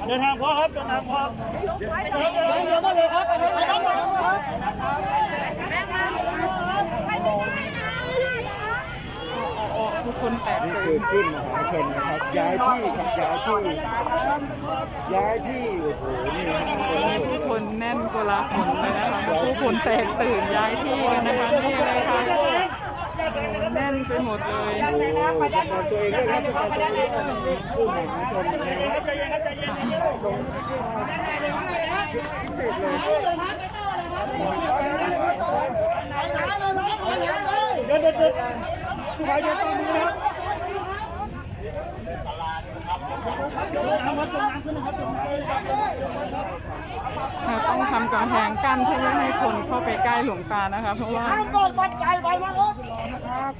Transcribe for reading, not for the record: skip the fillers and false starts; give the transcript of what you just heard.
เดินทางพอครับเดินทางพอเดี๋ยวมาเลยครับไปทั้งหมดทุกคนแตก นี่ ตื่ คือน ขึ้นมหาชนนะครับย้ายที่ครับย้ายที่โอ้โหนี่นะครับ ทุกคนแน่นโกลาหลเลยนะคะทุกคนแตกตื่นย้ายที่กันนะคะนี่เลยค่ะแน่นไปหมดเลย โอ้ประกอบตัวเองด้วยครับประกอบตัวเองด้วยขึ้นมหาชนนะครับเดินไปเดินตรงนี้ครับต้องทำกำแพงกั้นเพื่อไม่ให้คนเข้าไปใกล้หลวงตานะคะเพราะว่า น้ำก็ปัดใจไปมาครับ